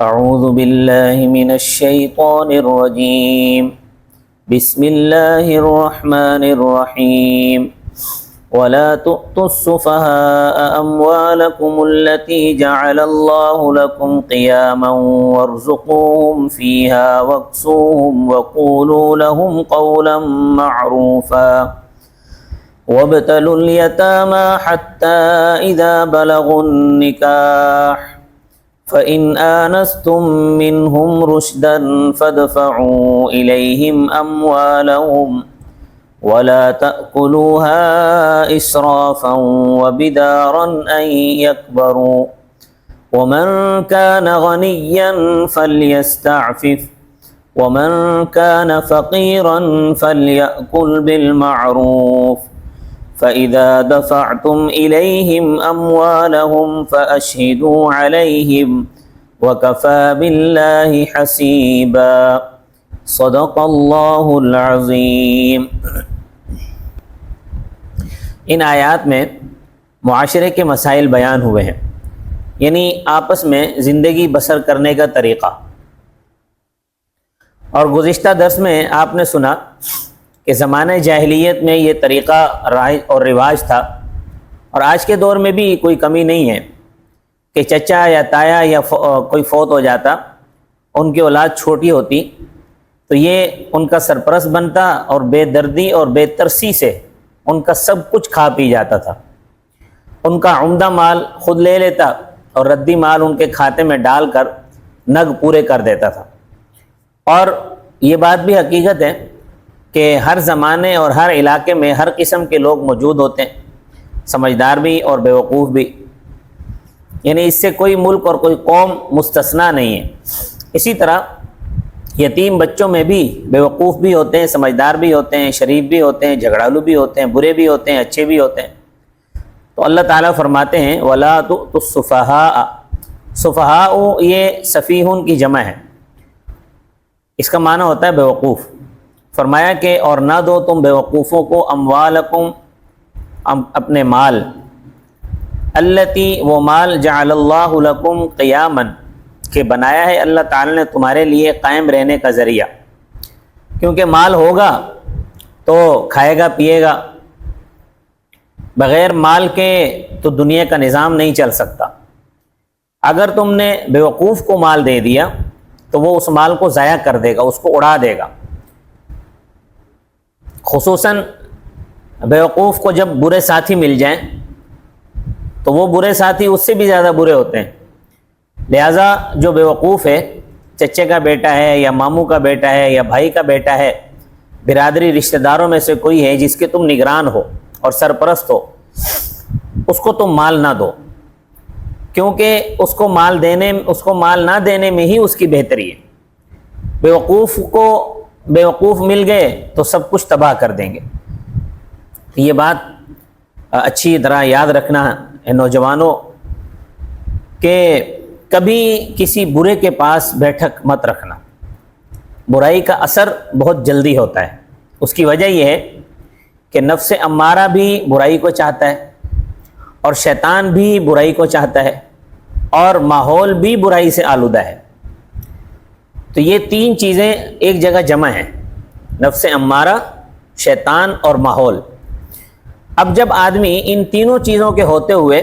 اعوذ باللہ من الشیطان الرجیم بسم اللہ الرحمن الرحیم ولا تؤتوا السفهاء اموالكم التي جعل الله لكم قياما وارزقوهم فيها واكسوهم وقولوا لهم قولا معروفا وابتلوا اليتامى حتى إذا بلغوا النكاح فإن آنستم منهم رشدا فادفعوا إليهم أموالهم ولا تأكلوها إسرافا وبدارا أن يكبروا ومن كان غنيا فليستعفف ومن كان فقيرا فليأكل بالمعروف فإذا دفعتم إليهم أموالهم فأشهدوا عليهم وكفى بالله حسيبا صدق اللہ العظیم۔ ان آیات میں معاشرے کے مسائل بیان ہوئے ہیں، یعنی آپس میں زندگی بسر کرنے کا طریقہ۔ اور گزشتہ درس میں آپ نے سنا کہ زمانہ جاہلیت میں یہ طریقہ رائج اور رواج تھا، اور آج کے دور میں بھی کوئی کمی نہیں ہے کہ چچا یا تایا یا کوئی فوت ہو جاتا، ان کی اولاد چھوٹی ہوتی تو یہ ان کا سرپرست بنتا اور بے دردی اور بے ترسی سے ان کا سب کچھ کھا پی جاتا تھا، ان کا عمدہ مال خود لے لیتا اور ردی مال ان کے کھاتے میں ڈال کر نگ پورے کر دیتا تھا۔ اور یہ بات بھی حقیقت ہے کہ ہر زمانے اور ہر علاقے میں ہر قسم کے لوگ موجود ہوتے ہیں، سمجھدار بھی اور بیوقوف بھی، یعنی اس سے کوئی ملک اور کوئی قوم مستثنا نہیں ہے۔ اسی طرح یتیم بچوں میں بھی بیوقوف بھی ہوتے ہیں، سمجھدار بھی ہوتے ہیں، شریف بھی ہوتے ہیں، جھگڑالو بھی ہوتے ہیں، برے بھی ہوتے ہیں، اچھے بھی ہوتے ہیں۔ تو اللہ تعالیٰ فرماتے ہیں وَلَا تُؤْتُوا السُّفَهَاءَ، سفہاء یہ سفیہن کی جمع ہے، اس کا معنی ہوتا ہے بیوقوف۔ فرمایا کہ اور نہ دو تم بیوقوفوں کو اموالکم اپنے مال، التی وہ مال جعل اللہ لکم قیاما کہ بنایا ہے اللہ تعالی نے تمہارے لیے قائم رہنے کا ذریعہ، کیونکہ مال ہوگا تو کھائے گا پیے گا، بغیر مال کے تو دنیا کا نظام نہیں چل سکتا۔ اگر تم نے بیوقوف کو مال دے دیا تو وہ اس مال کو ضائع کر دے گا، اس کو اڑا دے گا۔ خصوصاً بیوقوف کو جب برے ساتھی مل جائیں تو وہ برے ساتھی اس سے بھی زیادہ برے ہوتے ہیں۔ لہٰذا جو بیوقوف ہے، چچے کا بیٹا ہے یا ماموں کا بیٹا ہے یا بھائی کا بیٹا ہے، برادری رشتہ داروں میں سے کوئی ہے جس کے تم نگران ہو اور سرپرست ہو، اس کو تم مال نہ دو، کیونکہ اس کو مال نہ دینے میں ہی اس کی بہتری ہے۔ بیوقوف کو بیوقوف مل گئے تو سب کچھ تباہ کر دیں گے۔ یہ بات اچھی طرح یاد رکھنا ہے نوجوانوں کہ کبھی کسی برے کے پاس بیٹھک مت رکھنا۔ برائی کا اثر بہت جلدی ہوتا ہے۔ اس کی وجہ یہ ہے کہ نفس امارہ بھی برائی کو چاہتا ہے، اور شیطان بھی برائی کو چاہتا ہے، اور ماحول بھی برائی سے آلودہ ہے۔ تو یہ تین چیزیں ایک جگہ جمع ہیں، نفس امارہ، شیطان اور ماحول۔ اب جب آدمی ان تینوں چیزوں کے ہوتے ہوئے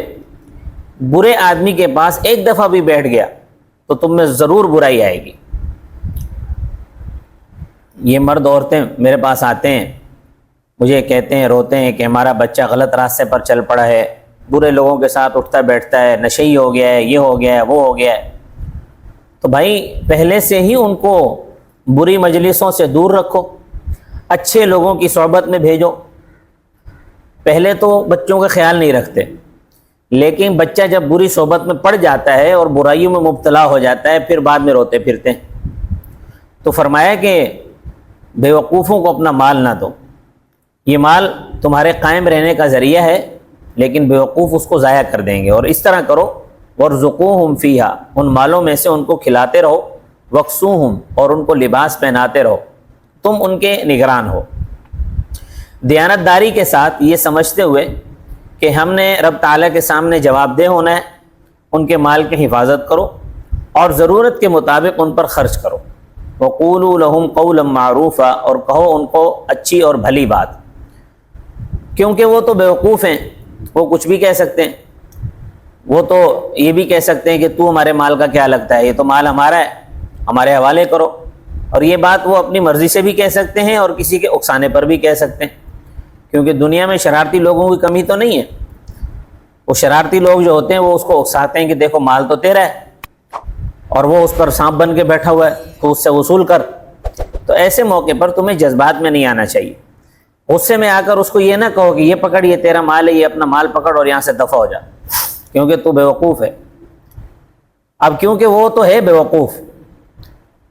برے آدمی کے پاس ایک دفعہ بھی بیٹھ گیا تو تم میں ضرور برائی آئے گی۔ یہ مرد عورتیں میرے پاس آتے ہیں، مجھے کہتے ہیں، روتے ہیں کہ ہمارا بچہ غلط راستے پر چل پڑا ہے، برے لوگوں کے ساتھ اٹھتا بیٹھتا ہے، نشئی ہو گیا ہے، یہ ہو گیا ہے، وہ ہو گیا ہے۔ تو بھائی پہلے سے ہی ان کو بری مجلسوں سے دور رکھو، اچھے لوگوں کی صحبت میں بھیجو۔ پہلے تو بچوں کا خیال نہیں رکھتے، لیکن بچہ جب بری صحبت میں پڑ جاتا ہے اور برائیوں میں مبتلا ہو جاتا ہے، پھر بعد میں روتے پھرتے ہیں۔ تو فرمایا کہ بیوقوفوں کو اپنا مال نہ دو، یہ مال تمہارے قائم رہنے کا ذریعہ ہے، لیکن بیوقوف اس کو ضائع کر دیں گے۔ اور اس طرح کرو وَارْزُقُوهُمْ فِيهَا، ان مالوں میں سے ان کو کھلاتے رہو، وَاكْسُوهُمْ، اور ان کو لباس پہناتے رہو، تم ان کے نگران ہو۔ دیانت داری کے ساتھ یہ سمجھتے ہوئے کہ ہم نے رب تعالیٰ کے سامنے جواب دہ ہونا ہے، ان کے مال کی حفاظت کرو اور ضرورت کے مطابق ان پر خرچ کرو۔ وقولوا لهم قولا معروفا، اور کہو ان کو اچھی اور بھلی بات، کیونکہ وہ تو بیوقوف ہیں، وہ کچھ بھی کہہ سکتے ہیں۔ وہ تو یہ بھی کہہ سکتے ہیں کہ تو ہمارے مال کا کیا لگتا ہے، یہ تو مال ہمارا ہے، ہمارے حوالے کرو۔ اور یہ بات وہ اپنی مرضی سے بھی کہہ سکتے ہیں اور کسی کے اکسانے پر بھی کہہ سکتے ہیں، کیونکہ دنیا میں شرارتی لوگوں کی کمی تو نہیں ہے۔ وہ شرارتی لوگ جو ہوتے ہیں وہ اس کو اکساتے ہیں کہ دیکھو مال تو تیرا ہے اور وہ اس پر سانپ بن کے بیٹھا ہوا ہے، تو اس سے وصول کر۔ تو ایسے موقع پر تمہیں جذبات میں نہیں آنا چاہیے، غصے میں آ کر اس کو یہ نہ کہو کہ یہ پکڑ، یہ تیرا مال ہے، یہ اپنا مال پکڑ اور یہاں سے دفع ہو جا، کیونکہ تو بیوقوف ہے۔ اب کیونکہ وہ تو ہے بیوقوف،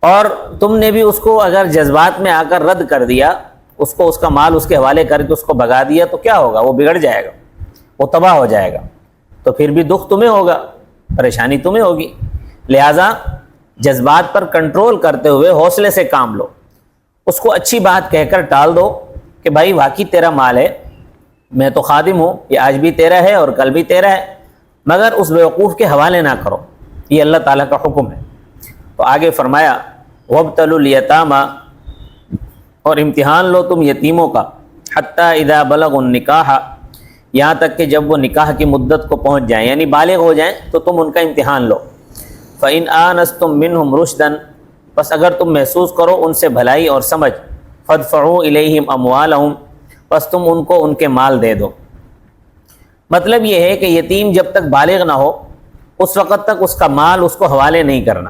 اور تم نے بھی اس کو اگر جذبات میں آ کر رد کر دیا، اس کو اس کا مال اس کے حوالے کر کے اس کو بھگا دیا، تو کیا ہوگا؟ وہ بگڑ جائے گا، وہ تباہ ہو جائے گا، تو پھر بھی دکھ تمہیں ہوگا، پریشانی تمہیں ہوگی۔ لہٰذا جذبات پر کنٹرول کرتے ہوئے حوصلے سے کام لو، اس کو اچھی بات کہہ کر ٹال دو کہ بھائی واقعی تیرا مال ہے، میں تو خادم ہوں، یہ آج بھی تیرا ہے اور کل بھی تیرا ہے، مگر اس بیوقوف کے حوالے نہ کرو، یہ اللہ تعالیٰ کا حکم ہے۔ تو آگے فرمایا وَابْتَلُوا الْيَتَامَى، اور امتحان لو تم یتیموں کا، حَتَّى اِذَا بَلَغُوا النِّكَاحَ، یہاں تک کہ جب وہ نکاح کی مدت کو پہنچ جائیں، یعنی بالغ ہو جائیں، تو تم ان کا امتحان لو۔ فَإِنْ آنَسْتُم مِّنْهُمْ رُشْدًا، بس اگر تم محسوس کرو ان سے بھلائی اور سمجھ، فَادْفَعُوا إِلَيْهِمْ أَمْوَالَهُمْ، بس تم ان کو ان کے مال دے دو۔ مطلب یہ ہے کہ یتیم جب تک بالغ نہ ہو اس وقت تک اس کا مال اس کو حوالے نہیں کرنا،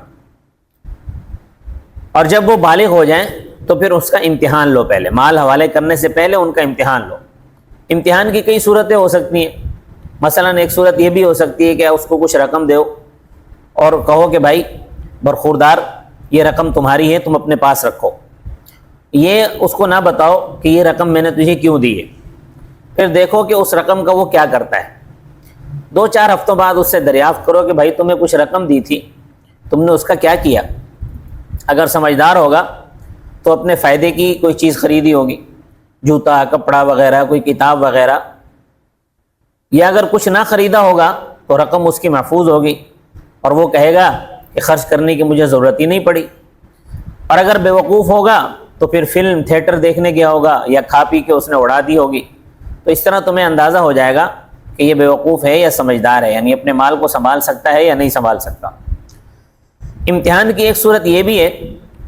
اور جب وہ بالغ ہو جائیں تو پھر اس کا امتحان لو، پہلے مال حوالے کرنے سے پہلے ان کا امتحان لو۔ امتحان کی کئی صورتیں ہو سکتی ہیں، مثلا ایک صورت یہ بھی ہو سکتی ہے کہ اس کو کچھ رقم دو اور کہو کہ بھائی برخوردار یہ رقم تمہاری ہے، تم اپنے پاس رکھو، یہ اس کو نہ بتاؤ کہ یہ رقم میں نے تجھے کیوں دی ہے، پھر دیکھو کہ اس رقم کا وہ کیا کرتا ہے۔ 2-4 ہفتوں بعد اس سے دریافت کرو کہ بھائی تمہیں کچھ رقم دی تھی، تم نے اس کا کیا کیا۔ اگر سمجھدار ہوگا تو اپنے فائدے کی کوئی چیز خریدی ہوگی، جوتا، کپڑا وغیرہ، کوئی کتاب وغیرہ، یا اگر کچھ نہ خریدا ہوگا تو رقم اس کی محفوظ ہوگی اور وہ کہے گا کہ خرچ کرنے کی مجھے ضرورت ہی نہیں پڑی۔ اور اگر بے وقوف ہوگا تو پھر فلم تھیٹر دیکھنے گیا ہوگا یا کھا پی کے اس نے اڑا دی ہوگی۔ تو اس طرح تمہیں اندازہ ہو جائے گا کہ یہ بے وقوف ہے یا سمجھدار ہے، یعنی اپنے مال کو سنبھال سکتا ہے یا نہیں سنبھال سکتا۔ امتحان کی ایک صورت یہ بھی ہے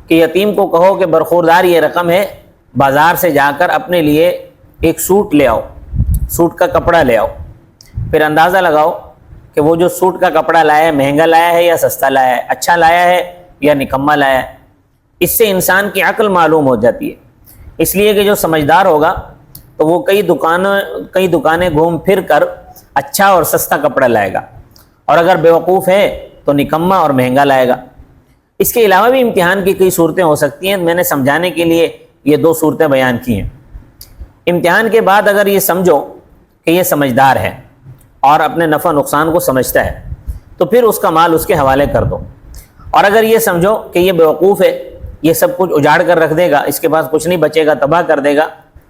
کہ یتیم کو کہو کہ برخوردار یہ رقم ہے، بازار سے جا کر اپنے لیے ایک سوٹ لے آؤ، سوٹ کا کپڑا لے آؤ، پھر اندازہ لگاؤ کہ وہ جو سوٹ کا کپڑا لایا ہے مہنگا لایا ہے یا سستا لایا ہے، اچھا لایا ہے یا نکما لایا ہے۔ اس سے انسان کی عقل معلوم ہو جاتی ہے، اس لیے کہ جو سمجھدار ہوگا تو وہ کئی دکانیں گھوم پھر کر اچھا اور سستا کپڑا لائے گا، اور اگر بیوقوف ہے تو نکما اور مہنگا لائے گا۔ اس کے علاوہ بھی امتحان کی کئی صورتیں ہو سکتی ہیں، میں نے سمجھانے کے لیے یہ 2 صورتیں بیان کی ہیں۔ امتحان کے بعد اگر یہ سمجھو کہ یہ سمجھدار ہے اور اپنے نفع نقصان کو سمجھتا ہے تو پھر اس کا مال اس کے حوالے کر دو، اور اگر یہ سمجھو کہ یہ بیوقوف ہے، یہ سب کچھ اجاڑ کر رکھ دے گا، اس کے پاس کچھ نہیں بچے گا، تباہ کر دے گا،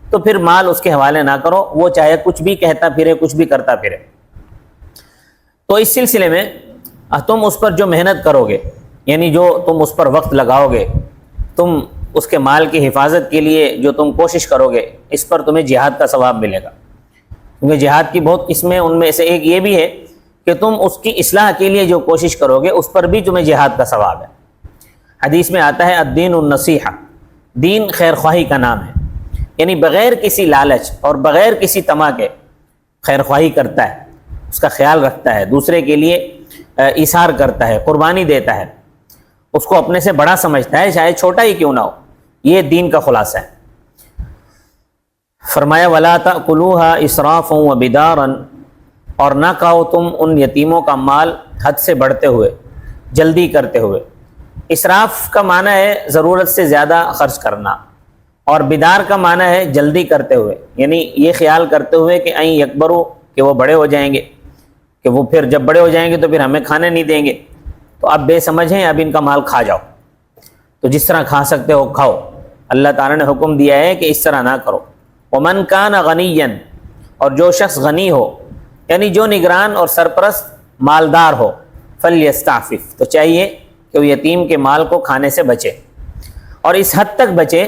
تو پھر مال اس کے حوالے نہ کرو، وہ چاہے کچھ بھی کہتا پھرے، کچھ بھی کرتا پھرے۔ تو اس سلسلے میں تم اس پر جو محنت کرو گے، یعنی جو تم اس پر وقت لگاؤ گے، تم اس کے مال کی حفاظت کے لیے جو تم کوشش کرو گے، اس پر تمہیں جہاد کا ثواب ملے گا، کیونکہ جہاد کی بہت قسمیں، ان میں سے ایک یہ بھی ہے کہ تم اس کی اصلاح کے لیے جو کوشش کرو گے اس پر بھی تمہیں جہاد کا ثواب ہے۔ حدیث میں آتا ہے الدین النصیحہ، دین خیر خواہی کا نام ہے، یعنی بغیر کسی لالچ اور بغیر کسی طمع کے خیر خواہی کرتا ہے، اس کا خیال رکھتا ہے، دوسرے کے لیے ایثار کرتا ہے، قربانی دیتا ہے، اس کو اپنے سے بڑا سمجھتا ہے، چاہے چھوٹا ہی کیوں نہ ہو۔ یہ دین کا خلاصہ ہے۔ فرمایا وَلَا تَأْكُلُوهَا إِسْرَافًا وَبِدَارًا، اور نہ کھاؤ تم ان یتیموں کا مال حد سے بڑھتے ہوئے، جلدی کرتے ہوئے۔ اسراف کا معنی ہے ضرورت سے زیادہ خرچ کرنا، اور بدار کا معنی ہے جلدی کرتے ہوئے، یعنی یہ خیال کرتے ہوئے کہ این یکبرو، کہ وہ بڑے ہو جائیں گے، کہ وہ پھر جب بڑے ہو جائیں گے تو پھر ہمیں کھانے نہیں دیں گے، تو اب بے سمجھ ہیں، اب ان کا مال کھا جاؤ، تو جس طرح کھا سکتے ہو کھاؤ۔ اللہ تعالیٰ نے حکم دیا ہے کہ اس طرح نہ کرو۔ وَمَنْ كَانَ غَنِيًّا، اور جو شخص غنی ہو، یعنی جو نگران اور سرپرست مالدار ہو، فَلْيَسْتَعْفِفْ، تو چاہیے کہ وہ یتیم کے مال کو کھانے سے بچے، اور اس حد تک بچے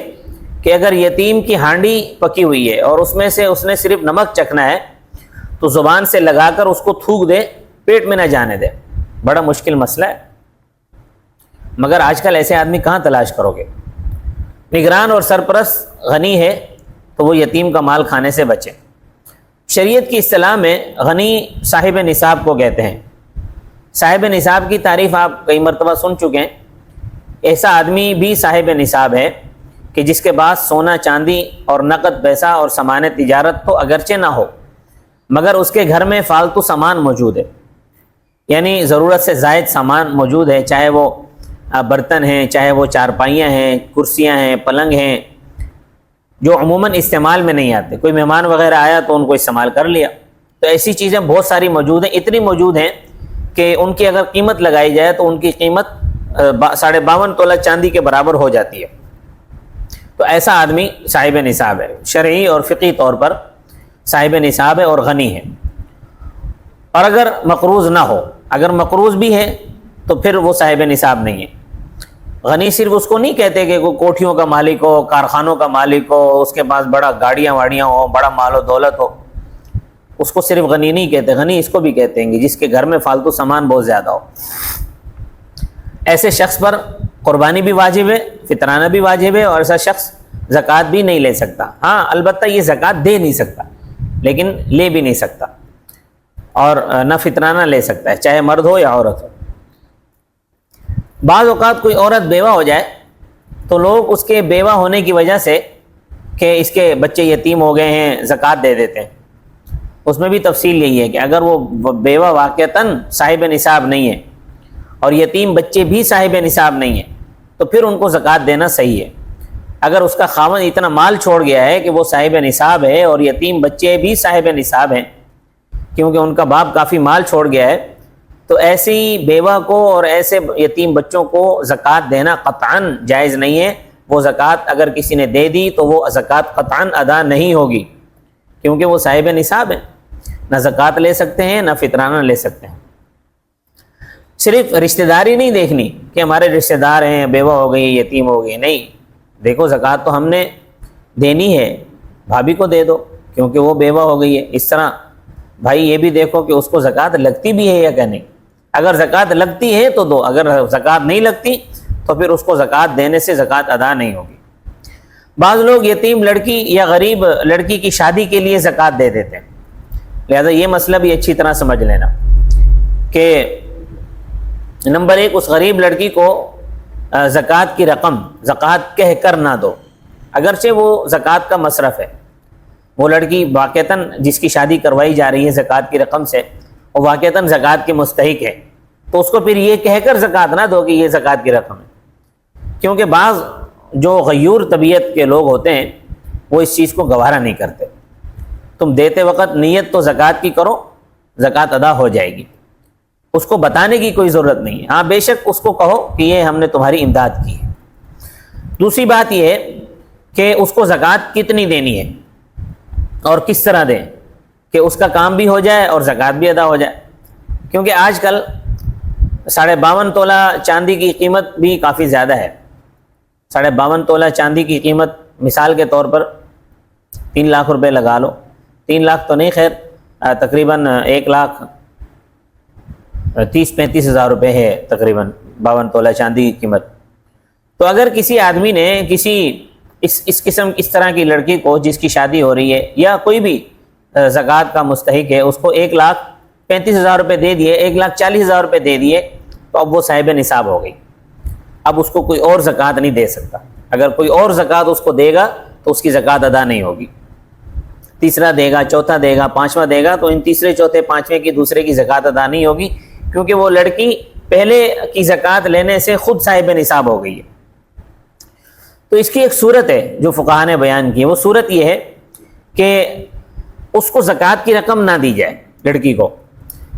کہ اگر یتیم کی ہانڈی پکی ہوئی ہے اور اس میں سے اس نے صرف نمک چکھنا ہے تو زبان سے لگا کر اس کو تھوک دے، پیٹ میں نہ جانے دے۔ بڑا مشکل مسئلہ ہے، مگر آج کل ایسے آدمی کہاں تلاش کرو گے؟ نگران اور سرپرست غنی ہے تو وہ یتیم کا مال کھانے سے بچے۔ شریعت کی اصطلاح میں غنی صاحب نصاب کو کہتے ہیں۔ صاحب نصاب کی تعریف آپ کئی مرتبہ سن چکے ہیں۔ ایسا آدمی بھی صاحب نصاب ہے کہ جس کے پاس سونا چاندی اور نقد پیسہ اور سامان تجارت تو اگرچہ نہ ہو، مگر اس کے گھر میں فالتو سامان موجود ہے، یعنی ضرورت سے زائد سامان موجود ہے، چاہے وہ برتن ہیں، چاہے وہ چارپائیاں ہیں، کرسیاں ہیں، پلنگ ہیں، جو عموماً استعمال میں نہیں آتے۔ کوئی مہمان وغیرہ آیا تو ان کو استعمال کر لیا۔ تو ایسی چیزیں بہت ساری موجود ہیں، اتنی موجود ہیں کہ ان کی اگر قیمت لگائی جائے تو ان کی قیمت 52.5 تولہ چاندی کے برابر ہو جاتی ہے۔ تو ایسا آدمی صاحب نصاب ہے، شرعی اور فقہی طور پر صاحب نصاب ہے اور غنی ہے۔ اور اگر مقروض نہ ہو، اگر مقروض بھی ہے تو پھر وہ صاحب نصاب نہیں ہے۔ غنی صرف اس کو نہیں کہتے کہ کوئی کوٹھیوں کا مالک ہو، کارخانوں کا مالک ہو، اس کے پاس بڑا گاڑیاں واڑیاں ہو، بڑا مال و دولت ہو، اس کو صرف غنی نہیں کہتے۔ غنی اس کو بھی کہتے ہیں کہ جس کے گھر میں فالتو سامان بہت زیادہ ہو۔ ایسے شخص پر قربانی بھی واجب ہے، فطرانہ بھی واجب ہے، اور ایسا شخص زکوٰۃ بھی نہیں لے سکتا۔ ہاں البتہ یہ زکوٰۃ دے نہیں سکتا، لیکن لے بھی نہیں سکتا، اور نہ فطرانہ لے سکتا ہے، چاہے مرد ہو یا عورت ہو۔ بعض اوقات کوئی عورت بیوہ ہو جائے تو لوگ اس کے بیوہ ہونے کی وجہ سے کہ اس کے بچے یتیم ہو گئے ہیں زکوٰۃ دے دیتے ہیں۔ اس میں بھی تفصیل یہی ہے کہ اگر وہ بیوہ واقعتاً صاحب نصاب نہیں ہے اور یتیم بچے بھی صاحب نصاب نہیں ہیں تو پھر ان کو زکوٰۃ دینا صحیح ہے۔ اگر اس کا خاوند اتنا مال چھوڑ گیا ہے کہ وہ صاحب نصاب ہے اور یتیم بچے بھی صاحب نصاب ہیں کیونکہ ان کا باپ کافی مال چھوڑ گیا ہے، تو ایسی بیوہ کو اور ایسے یتیم بچوں کو زکوٰۃ دینا قطعاً جائز نہیں ہے۔ وہ زکوٰۃ اگر کسی نے دے دی تو وہ زکوٰۃ قطعاً ادا نہیں ہوگی، کیونکہ وہ صاحب نصاب ہیں، نہ زکوٰۃ لے سکتے ہیں نہ فطرانہ لے سکتے ہیں۔ صرف رشتہ داری نہیں دیکھنی کہ ہمارے رشتہ دار ہیں، بیوہ ہو گئی، یتیم ہو گئی، نہیں، دیکھو زکوٰۃ تو ہم نے دینی ہے، بھابھی کو دے دو کیونکہ وہ بیوہ ہو گئی ہے۔ اس طرح بھائی یہ بھی دیکھو کہ اس کو زکوٰۃ لگتی بھی ہے یا کہ نہیں۔ اگر زکوٰۃ لگتی ہے تو دو، اگر زکوٰۃ نہیں لگتی تو پھر اس کو زکوٰۃ دینے سے زکوٰۃ ادا نہیں ہوگی۔ بعض لوگ یتیم لڑکی یا غریب لڑکی کی شادی کے لیے زکوٰۃ دے دیتے ہیں، لہذا یہ مسئلہ بھی اچھی طرح سمجھ لینا کہ نمبر 1، اس غریب لڑکی کو زکوٰۃ کی رقم زکوٰۃ کہہ کر نہ دو، اگرچہ وہ زکوٰۃ کا مصرف ہے۔ وہ لڑکی واقعتاً جس کی شادی کروائی جا رہی ہے زکوٰۃ کی رقم سے، وہ واقعتاً زکوٰۃ کی مستحق ہے، تو اس کو پھر یہ کہہ کر زکوٰۃ نہ دو کہ یہ زکوٰۃ کی رقم ہے، کیونکہ بعض جو غیور طبیعت کے لوگ ہوتے ہیں وہ اس چیز کو گوارا نہیں کرتے۔ تم دیتے وقت نیت تو زکوٰۃ کی کرو، زکوٰۃ ادا ہو جائے گی، اس کو بتانے کی کوئی ضرورت نہیں ہے۔ ہاں بے شک اس کو کہو کہ یہ ہم نے تمہاری امداد کی ہے۔ دوسری بات یہ ہے کہ اس کو زکوٰۃ کتنی دینی ہے اور کس طرح دیں کہ اس کا کام بھی ہو جائے اور زکوٰۃ بھی ادا ہو جائے، کیونکہ آج کل 52.5 تولہ چاندی کی قیمت بھی کافی زیادہ ہے۔ 52.5 تولہ چاندی کی قیمت مثال کے طور پر 3 لاکھ روپے لگا لو، 3 لاکھ تو نہیں، خیر تقریباً 1,30,35 ہزار روپے ہے تقریباً 52 تولہ چاندی کی قیمت۔ تو اگر کسی آدمی نے کسی اس طرح کی لڑکی کو جس کی شادی ہو رہی ہے یا کوئی بھی زکوٰۃ کا مستحق ہے، اس کو 1,35,000 روپے دے دیے، 1,40,000 روپے دے دیے، تو اب وہ صاحب نصاب ہو گئی۔ اب اس کو کوئی اور زکوٰۃ نہیں دے سکتا۔ اگر کوئی اور زکوٰۃ اس کو دے گا تو اس کی زکوٰۃ ادا نہیں ہوگی۔ تیسرا دے گا، چوتھا دے گا، پانچواں دے گا، تو ان تیسرے، چوتھے، پانچویں کی دوسرے کی زکوٰۃ ادا نہیں ہوگی، کیونکہ وہ لڑکی پہلے کی زکوٰۃ لینے سے خود صاحب نصاب ہو گئی ہے۔ تو اس کی ایک صورت ہے جو فقہاء نے بیان کی، وہ صورت یہ ہے کہ اس کو زکوٰۃ کی رقم نہ دی جائے لڑکی کو،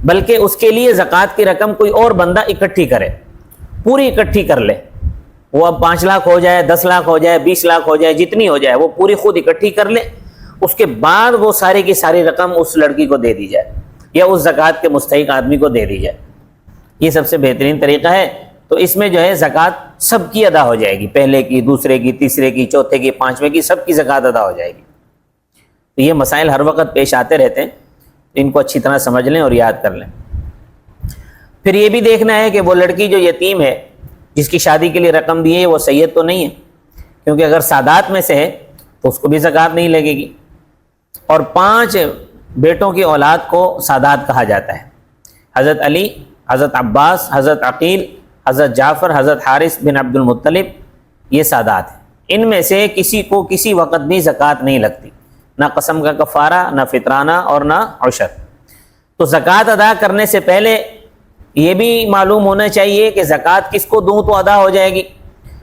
بلکہ اس کے لیے زکوٰۃ کی رقم کوئی اور بندہ اکٹھی کرے، پوری اکٹھی کر لے۔ وہ اب 5 لاکھ ہو جائے، 10 لاکھ ہو جائے، 20 لاکھ ہو جائے، جتنی ہو جائے وہ پوری خود اکٹھی کر لے، اس کے بعد وہ ساری کی ساری رقم اس لڑکی کو دے دی جائے یا اس زکوٰۃ کے مستحق آدمی کو دے دی جائے۔ یہ سب سے بہترین طریقہ ہے تو اس میں جو ہے زکوٰۃ سب کی ادا ہو جائے گی، پہلے کی، دوسرے کی، تیسرے کی، چوتھے کی، پانچویں کی، سب کی زکوٰۃ ادا ہو جائے گی۔ تو یہ مسائل ہر وقت پیش آتے رہتے ہیں، ان کو اچھی طرح سمجھ لیں اور یاد کر لیں۔ پھر یہ بھی دیکھنا ہے کہ وہ لڑکی جو یتیم ہے، جس کی شادی کے لیے رقم دی ہے، وہ سید تو نہیں ہے، کیونکہ اگر سادات میں سے ہے تو اس کو بھی زکوٰۃ نہیں لگے گی۔ اور 5 بیٹوں کی اولاد کو سادات کہا جاتا ہے، حضرت علی، حضرت عباس، حضرت عقیل، حضرت جعفر، حضرت حارث بن عبد المطلب، یہ سادات ہیں۔ ان میں سے کسی کو کسی وقت بھی زکوٰۃ نہیں لگتی، نہ قسم کا کفارہ، نہ فطرانہ اور نہ عشر۔ تو زکوٰۃ ادا کرنے سے پہلے یہ بھی معلوم ہونا چاہیے کہ زکوٰۃ کس کو دوں تو ادا ہو جائے گی۔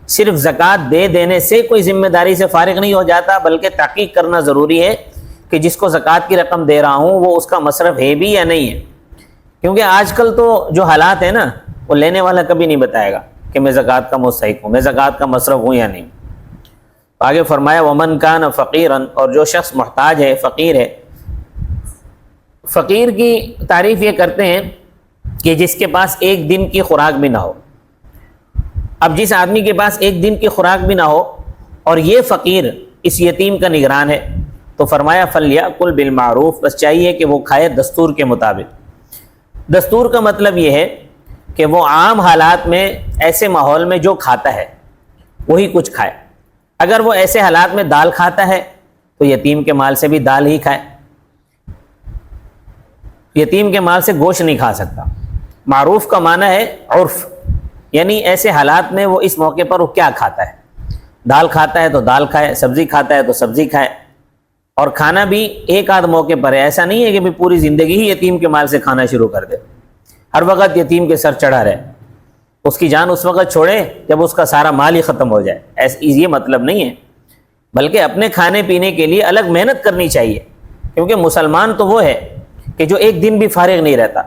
صرف زکوٰۃ دے دینے سے کوئی ذمہ داری سے فارغ نہیں ہو جاتا، بلکہ تحقیق کرنا ضروری ہے کہ جس کو زکوٰۃ کی رقم دے رہا ہوں وہ اس کا مصرف ہے بھی یا نہیں ہے۔ کیونکہ آج کل تو جو حالات ہیں نا، وہ لینے والا کبھی نہیں بتائے گا کہ میں زکوٰۃ کا مستحق ہوں، میں زکوٰۃ کا مصرف ہوں یا نہیں۔ آگے فرمایا ومن کان فقیرا، اور جو شخص محتاج ہے، فقیر ہے۔ فقیر کی تعریف یہ کرتے ہیں کہ جس کے پاس ایک دن کی خوراک بھی نہ ہو۔ اب جس آدمی کے پاس ایک دن کی خوراک بھی نہ ہو اور یہ فقیر اس یتیم کا نگران ہے، تو فرمایا فلیأکل بالمعروف، بس چاہیے کہ وہ کھائے دستور کے مطابق۔ دستور کا مطلب یہ ہے کہ وہ عام حالات میں، ایسے ماحول میں جو کھاتا ہے وہی کچھ کھائے۔ اگر وہ ایسے حالات میں دال کھاتا ہے تو یتیم کے مال سے بھی دال ہی کھائے، یتیم کے مال سے گوشت نہیں کھا سکتا۔ معروف کا معنی ہے عرف، یعنی ایسے حالات میں وہ اس موقع پر وہ کیا کھاتا ہے، دال کھاتا ہے تو دال کھائے، سبزی کھاتا ہے تو سبزی کھائے، اور کھانا بھی ایک آدھ موقع پر ہے۔ ایسا نہیں ہے کہ پوری زندگی ہی یتیم کے مال سے کھانا شروع کر دے، ہر وقت یتیم کے سر چڑھا رہے، اس کی جان اس وقت چھوڑے جب اس کا سارا مال ہی ختم ہو جائے۔ یہ مطلب نہیں ہے، بلکہ اپنے کھانے پینے کے لیے الگ محنت کرنی چاہیے، کیونکہ مسلمان تو وہ ہے کہ جو ایک دن بھی فارغ نہیں رہتا۔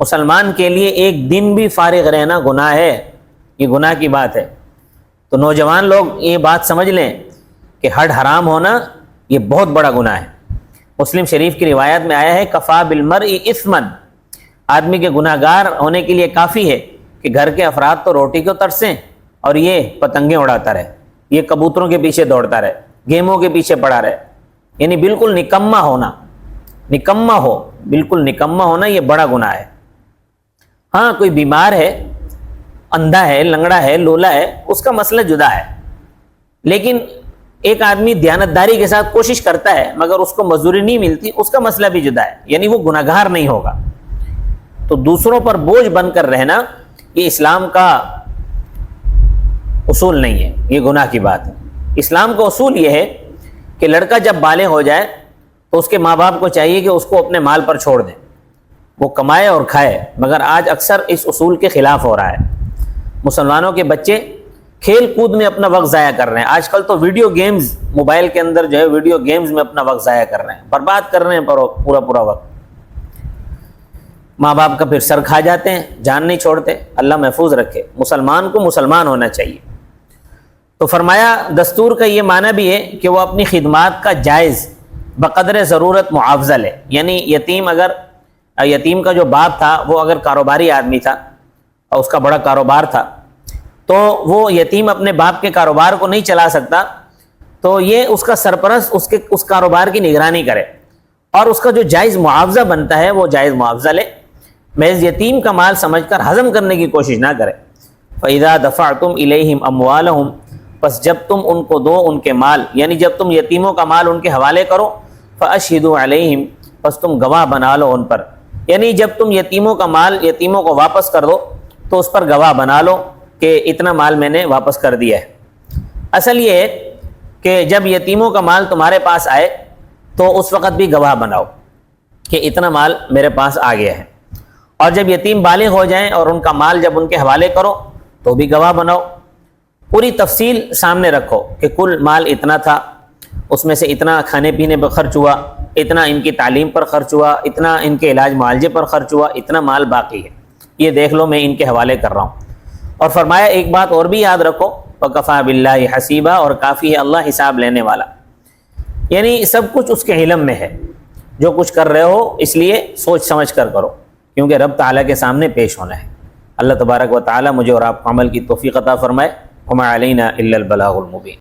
مسلمان کے لیے ایک دن بھی فارغ رہنا گناہ ہے، یہ گناہ کی بات ہے۔ تو نوجوان لوگ یہ بات سمجھ لیں کہ ہڈ حرام ہونا یہ بہت بڑا گناہ ہے۔ مسلم شریف کی روایت میں آیا ہے کفا بالمرء اثما، آدمی کے گناہ گار ہونے کے لیے کافی ہے کہ گھر کے افراد تو روٹی کو ترسیں اور یہ پتنگیں اڑاتا رہے، یہ کبوتروں کے پیچھے دوڑتا رہے، گیموں کے پیچھے پڑا رہے، یعنی بالکل نکما ہونا، نکما ہو، بالکل نکما ہونا یہ بڑا گناہ ہے۔ ہاں کوئی بیمار ہے، اندھا ہے، لنگڑا ہے، لولا ہے، اس کا مسئلہ جدا ہے، لیکن ایک آدمی دیانتداری کے ساتھ کوشش کرتا ہے مگر اس کو مزدوری نہیں ملتی، اس کا مسئلہ بھی جدا ہے، یعنی وہ گناہ گار نہیں ہوگا۔ تو دوسروں پر بوجھ بن کر رہنا یہ اسلام کا اصول نہیں ہے، یہ گناہ کی بات ہے۔ اسلام کا اصول یہ ہے کہ لڑکا جب بالغ ہو جائے تو اس کے ماں باپ کو چاہیے کہ اس کو اپنے مال پر چھوڑ دیں، وہ کمائے اور کھائے، مگر آج اکثر اس اصول کے خلاف ہو رہا ہے۔ مسلمانوں کے بچے کھیل کود میں اپنا وقت ضائع کر رہے ہیں، آج کل تو ویڈیو گیمز، موبائل کے اندر جو ہے ویڈیو گیمز میں اپنا وقت ضائع کر رہے ہیں، برباد کر رہے ہیں پورا وقت۔ ماں باپ کا پھر سر کھا جاتے ہیں، جان نہیں چھوڑتے، اللہ محفوظ رکھے۔ مسلمان کو مسلمان ہونا چاہیے۔ تو فرمایا دستور کا یہ معنی بھی ہے کہ وہ اپنی خدمات کا جائز بقدر ضرورت معاوضہ لے، یعنی یتیم کا جو باپ تھا وہ اگر کاروباری آدمی تھا اور اس کا بڑا کاروبار تھا تو وہ یتیم اپنے باپ کے کاروبار کو نہیں چلا سکتا، تو یہ اس کا سرپرست اس کاروبار کی نگرانی کرے اور اس کا جو جائز معاوضہ بنتا ہے وہ جائز معاوضہ لے، محض یتیم کا مال سمجھ کر ہضم کرنے کی کوشش نہ کرے۔ فَإِذَا دَفَعْتُمْ إِلَيْهِمْ أَمْوَالَهُمْ، پس جب تم ان کو دو ان کے مال، یعنی جب تم یتیموں کا مال ان کے حوالے کرو، فَأَشْهِدُوا عَلَيْهِمْ، پس تم گواہ بنا لو ان پر، یعنی جب تم یتیموں کا مال یتیموں کو واپس کر دو تو اس پر گواہ بنا لو کہ اتنا مال میں نے واپس کر دیا ہے۔ اصل یہ ہے کہ جب یتیموں کا مال تمہارے پاس آئے تو اس وقت بھی گواہ بناؤ کہ اتنا مال میرے پاس آ گیا ہے، اور جب یتیم بالغ ہو جائیں اور ان کا مال جب ان کے حوالے کرو تو بھی گواہ بناؤ، پوری تفصیل سامنے رکھو کہ کل مال اتنا تھا، اس میں سے اتنا کھانے پینے پر خرچ ہوا، اتنا ان کی تعلیم پر خرچ ہوا، اتنا ان کے علاج معالجے پر خرچ ہوا، اتنا مال باقی ہے، یہ دیکھ لو میں ان کے حوالے کر رہا ہوں۔ اور فرمایا ایک بات اور بھی یاد رکھو، وَكَفَى بِاللَّهِ حَسِيبًا، اور کافی ہے اللہ حساب لینے والا، یعنی سب کچھ اس کے علم میں ہے، جو کچھ کر رہے ہو اس لیے سوچ سمجھ کر کرو، کیونکہ رب تعالیٰ کے سامنے پیش ہونا ہے۔ اللہ تبارک و تعالی مجھے اور آپ کو عمل کی توفیق عطا فرمائے۔ وما علینا الا البلاغ المبین۔